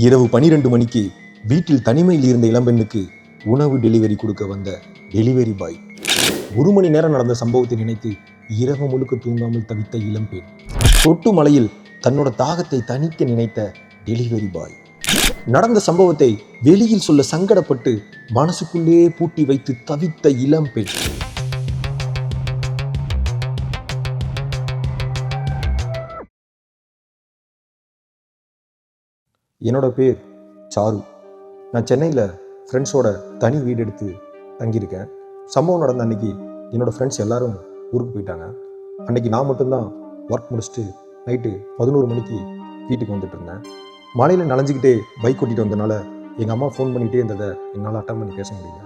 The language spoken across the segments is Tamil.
இரவு 12 மணிக்கு வீட்டில் தனிமையில் இருந்த இளம்பெண்ணுக்கு உணவு டெலிவரி கொடுக்க வந்த டெலிவரி பாய். 1 மணி நேரம் நடந்த சம்பவத்தை நினைத்து இரவு முழுக்க தூங்காமல் தவித்த இளம்பெண். தொட்டு மலையில் தன்னோட தாகத்தை தணிக்க நினைத்த டெலிவரி பாய். நடந்த சம்பவத்தை வெளியில் சொல்ல சங்கடப்பட்டு மனசுக்குள்ளே பூட்டி வைத்து தவித்த இளம்பெண். என்னோட பேர் சாரு. நான் சென்னையில் ஃப்ரெண்ட்ஸோட தனி வீடு எடுத்து தங்கியிருக்கேன். சம்பவம் நடந்த அன்னைக்கு என்னோடய ஃப்ரெண்ட்ஸ் எல்லாரும் ஊருக்கு போயிட்டாங்க. அன்றைக்கி நான் மட்டும்தான் ஒர்க் முடிச்சுட்டு நைட்டு 11 மணிக்கு வீட்டுக்கு வந்துட்டு இருந்தேன். மழையில் நனைஞ்சிக்கிட்டே பைக் ஓட்டிகிட்டு வந்ததுனால எங்கள் அம்மா ஃபோன் பண்ணிகிட்டே இருந்ததை என்னால் அட்டன் பண்ணி பேச முடியல.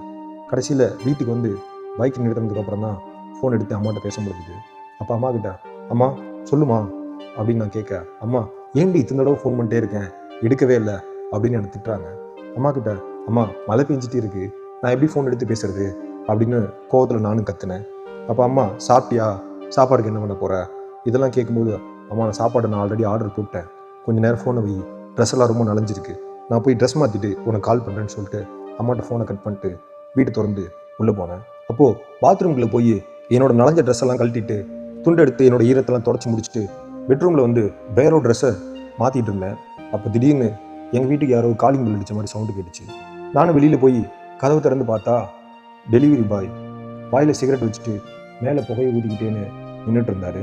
கடைசியில் வீட்டுக்கு வந்து பைக் நிறுத்தினதுக்கப்புறம் தான் ஃபோன் எடுத்து அம்மாட்ட பேச முடியுது. அப்போ அம்மா கிட்ட, அம்மா சொல்லுமா அப்படின்னு நான் கேட்க, அம்மா ஏன்டி இத்தனை தடவை ஃபோன் பண்ணிட்டே இருக்கேன், எடுக்கவே இல்லை அப்படின்னு எனக்கு திட்டுறாங்க. அம்மா கிட்ட, அம்மா மழை பெஞ்சிட்டு இருக்கு, நான் எப்படி ஃபோன் எடுத்து பேசுறது அப்படின்னு கோவத்தில் நானும் கத்துனேன். அப்போ அம்மா, சாப்பிட்டியா, சாப்பாடுக்கு என்ன பண்ண போகிற, இதெல்லாம் கேட்கும்போது, அம்மா நான் சாப்பாடு நான் ஆல்ரெடி ஆர்டர் போட்டேன், கொஞ்சம் நேரம் ஃபோனை வை, ட்ரெஸ் எல்லாம் ரொம்ப நனைஞ்சிருக்கு, நான் போய் ட்ரெஸ் மாற்றிட்டு உனக்கு கால் பண்ணுறேன்னு சொல்லிட்டு அம்மாட்ட ஃபோனை கட் பண்ணிட்டு வீட்டை திறந்து உள்ளே போனேன். அப்போது பாத்ரூம்குள்ளே போய் என்னோட நனைஞ்ச ட்ரெஸ் எல்லாம் கழட்டிட்டு துண்டு எடுத்து என்னோட ஈரத்தெல்லாம் தொடச்சி முடிச்சுட்டு பெட்ரூமில் வந்து வேறோ ட்ரெஸ்ஸை மாற்றிட்டு இருந்தேன். அப்போ திடீர்னு எங்கள் வீட்டுக்கு யாரோ காலிங் பெல் அடித்த மாதிரி சவுண்டு கேட்டுச்சு. நானும் வெளியில் போய் கதவு திறந்து பார்த்தா டெலிவரி பாய் வாயில் சிகரெட் வச்சுட்டு மேலே புகையை ஊதிக்கிட்டேன்னு நின்றுட்டு இருந்தார்.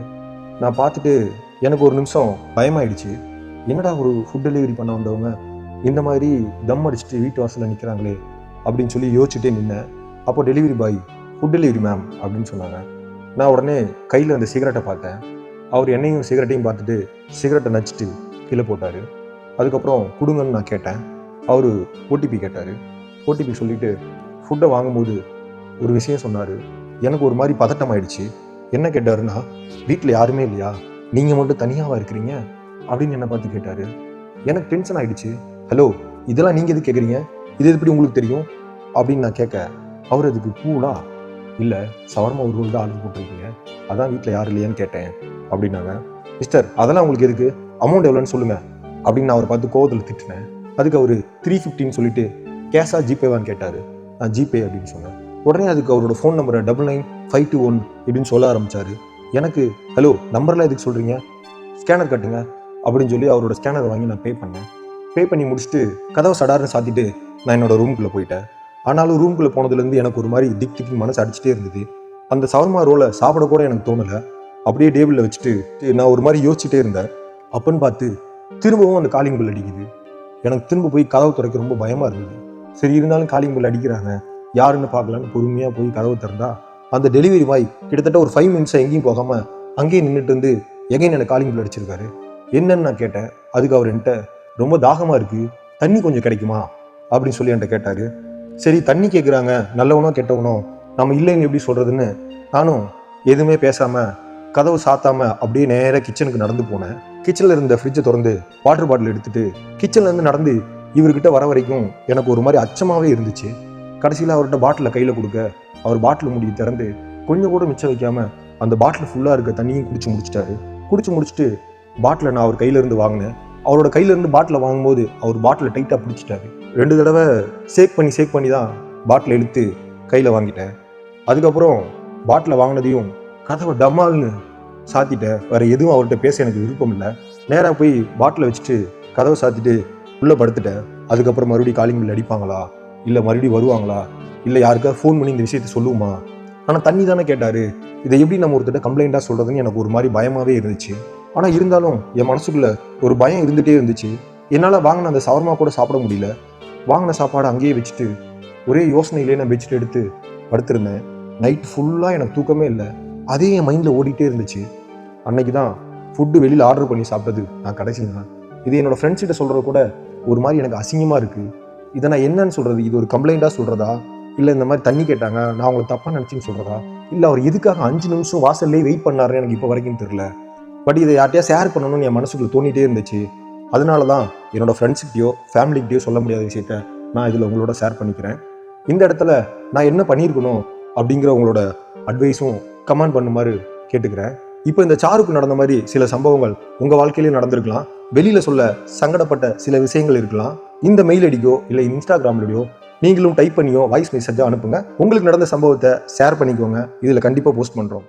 நான் பார்த்துட்டு எனக்கு ஒரு நிமிஷம் பயமாயிடுச்சு. என்னடா ஒரு ஃபுட் டெலிவரி பண்ண வந்தவங்க இந்த மாதிரி தம் அடிச்சுட்டு வீட்டு வாசலில் நிற்கிறாங்களே அப்படின்னு சொல்லி யோசிச்சுட்டே நின்னேன். அப்போ delivery boy, food delivery ma'am அப்படின்னு சொன்னாங்க. நான் உடனே கையில் அந்த சிகரெட்டை பார்த்தேன். அவர் என்னையும் சிகரெட்டையும் பார்த்துட்டு சிகரெட்டை நச்சிட்டு கீழே போட்டார். அதுக்கப்புறம் கொடுங்கன்னு நான் கேட்டேன். அவர் ஓடிபி கேட்டார். ஓடிபி சொல்லிவிட்டு ஃபுட்டை வாங்கும்போது ஒரு விஷயம் சொன்னார். எனக்கு ஒரு மாதிரி பதட்டம் ஆயிடுச்சு. என்ன கேட்டாருன்னா, வீட்டில் யாருமே இல்லையா, நீங்கள் மட்டும் தனியாகவா இருக்கிறீங்க அப்படின்னு என்னை பார்த்து கேட்டார். எனக்கு டென்ஷன் ஆகிடுச்சு. ஹலோ, இதெல்லாம் நீங்கள் எது கேட்குறீங்க, இது எப்படி உங்களுக்கு தெரியும் அப்படின்னு நான் கேட்க, அவர் அதுக்கு கூலா, இல்லை சவர்மா ஒரு ரோல் தான் ஆர்டர் போட்டிருக்கீங்க, அதான் வீட்டில் யாரும் இல்லையான்னு கேட்டேன் அப்படின்னாங்க. மிஸ்டர், அதெல்லாம் உங்களுக்கு எதுக்கு, அமௌண்ட் எவ்வளோன்னு சொல்லுங்கள் அப்படின்னு நான் அவரை பார்த்து கோவத்தில் திட்டினேன். அதுக்கு அவர் 350 சொல்லிட்டு கேஷா ஜிபேவான்னு கேட்டார். நான் ஜிபே அப்படின்னு சொன்னேன். உடனே அதுக்கு அவரோட ஃபோன் நம்பரை 99521 இப்படின்னு சொல்ல ஆரம்பித்தார். எனக்கு, ஹலோ நம்பர்லாம் எதுக்கு சொல்கிறீங்க, ஸ்கேனர் கட்டுங்க அப்படின்னு சொல்லி அவரோட ஸ்கேனரை வாங்கி நான் பே பண்ணேன். பே பண்ணி முடிச்சுட்டு கதவை சடார்னு சாத்திட்டு நான் என்னோடய ரூமுக்குள்ளே போயிட்டேன். ஆனாலும் ரூமுக்குள்ளே போனதுலேருந்து எனக்கு ஒரு மாதிரி திக்கு மனசு அடிச்சுட்டே இருந்தது. அந்த சவர்மா ரோலை சாப்பிடக்கூட எனக்கு தோணலை. அப்படியே டேபிளில் வச்சுட்டு நான் ஒரு மாதிரி யோசிச்சுட்டே இருந்தேன். அப்பன்னு பார்த்து திரும்பவும் அந்த காலிங் பெல் அடிக்குது. எனக்கு திரும்ப போய் கதவு திறக்க ரொம்ப பயமாக இருந்தது. சரி இருந்தாலும் காலிங் பெல் அடிக்கிறாங்க, யாருன்னு பார்க்கலான்னு பொறுமையாக போய் கதவு திறந்தா அந்த டெலிவரி பாய் கிட்டத்தட்ட ஒரு 5 மினிட்ஸாக எங்கேயும் போகாமல் அங்கேயே நின்றுட்டு இருந்து எங்கேயும் எனக்கு காலிங் பெல் அடிச்சிருக்காரு. என்னன்னு நான் கேட்டேன். அதுக்கு அவர் என்கிட்ட, ரொம்ப தாகமாக இருக்குது, தண்ணி கொஞ்சம் கிடைக்குமா அப்படின்னு சொல்லி என்கிட்ட கேட்டார். சரி தண்ணி கேட்குறாங்க, நல்லவனோ கெட்டவனோ, நம்ம இல்லைன்னு எப்படி சொல்கிறதுன்னு நானும் எதுவுமே பேசாமல் கதவு சாத்தாமல் அப்படியே நேராக கிச்சனுக்கு நடந்து போனேன். கிச்சனில் இருந்த ஃப்ரிட்ஜை திறந்து வாட்டர் பாட்டில் எடுத்துகிட்டு கிச்சன்லேருந்து நடந்து இவர்கிட்ட வர வரைக்கும் எனக்கு ஒரு மாதிரி அச்சமாகவே இருந்துச்சு. கடைசியில் அவர்கிட்ட பாட்டிலை கையில் கொடுக்க அவர் பாட்டில் முடியை திறந்து கொஞ்சம் கூட மிச்சம் வைக்காமல் அந்த பாட்டில் ஃபுல்லாக இருக்க தண்ணியும் குடிச்சு முடிச்சிட்டாரு. குடிச்சு முடிச்சுட்டு பாட்டிலை நான் அவர் கையிலேருந்து வாங்கினேன். அவரோட கையிலேருந்து பாட்டிலை வாங்கும்போது அவர் பாட்டிலை டைட்டாக பிடிச்சிட்டாரு. 2 தடவை சேக் பண்ணி தான் பாட்டிலை இழுத்து கையில் வாங்கிட்டேன். அதுக்கப்புறம் பாட்டிலை வாங்கினதையும் கதவை டம்மால்னு சாத்திட்டேன். வேறு எதுவும் அவர்கிட்ட பேச எனக்கு விருப்பம் இல்லை. நேராக போய் பாட்டிலை வச்சுட்டு கதவை சாத்திட்டு உள்ளே படுத்துட்டேன். அதுக்கப்புறம் மறுபடியும் காலிங் பெல் அடிப்பாங்களா, இல்லை மறுபடியும் வருவாங்களா, இல்லை யாருக்காவது ஃபோன் பண்ணி இந்த விஷயத்தை சொல்லுவோமா, ஆனால் தண்ணி தானே கேட்டார், இதை எப்படி நம்ம ஒருத்தர் கம்ப்ளைண்ட்டாக சொல்கிறதுன்னு எனக்கு ஒரு மாதிரி பயமாகவே இருந்துச்சு. ஆனால் இருந்தாலும் என் மனசுக்குள்ளே ஒரு பயம் இருந்துகிட்டே இருந்துச்சு. என்னால் வாங்கின அந்த சவர்மா கூட சாப்பிட முடியல. வாங்கின சாப்பாடு அங்கேயே வச்சுட்டு ஒரே யோசனையிலே நான் பெட்ஷீட் எடுத்து படுத்திருந்தேன். நைட் ஃபுல்லாக எனக்கு தூக்கமே இல்லை. அதே என் மைண்டில் ஓடிட்டே இருந்துச்சு. அன்னைக்கு தான் ஃபுட்டு வெளியில் ஆர்டர் பண்ணி சாப்பிட்டது நான் கடைசி நாள். இது என்னோடய ஃப்ரெண்ட்ஸ்கிட்ட சொல்கிறது கூட ஒரு மாதிரி எனக்கு அசிங்கமாக இருக்குது. இதை நான் என்னன்னு சொல்கிறது, இது ஒரு கம்ப்ளைண்ட்டாக சொல்கிறதா, இல்லை இந்த மாதிரி தண்ணி கேட்டாங்க நான் அவங்களை தப்பாக நினச்சின்னு சொல்கிறதா, இல்லை அவர் எதுக்காக 5 நிமிஷம் வாசல்லே வெயிட் பண்ணாருன்னு எனக்கு இப்போ வரைக்கும் தெரில. பட் இதை யார்ட்டையா ஷேர் பண்ணணும்னு என் மனசுக்குள்ள தோணிகிட்டே இருந்துச்சு. அதனால தான் என்னோடய ஃப்ரெண்ட்ஸ்கிட்டையோ ஃபேமிலிக்கிட்டையோ சொல்ல முடியாத விஷயத்த நான் இதில் உங்களோட ஷேர் பண்ணிக்கிறேன். இந்த இடத்துல நான் என்ன பண்ணியிருக்கணும் அப்படிங்கிற உங்களோட அட்வைஸும் கமெண்ட் பண்ணுமாறு கேட்டுக்கிறேன். இப்போ இந்த சாருக்கு நடந்த மாதிரி சில சம்பவங்கள் உங்கள் வாழ்க்கையிலேயே நடந்திருக்கலாம். வெளியில் சொல்ல சங்கடப்பட்ட சில விஷயங்கள் இருக்கலாம். இந்த மெயில் ஐடிக்கோ இல்லை இன்ஸ்டாகிராம்லையோ நீங்களும் டைப் பண்ணியோ வாய்ஸ் மெசேஜாக அனுப்புங்க. உங்களுக்கு நடந்த சம்பவத்தை ஷேர் பண்ணிக்கோங்க. இதில் கண்டிப்பாக போஸ்ட் பண்ணுறோம்.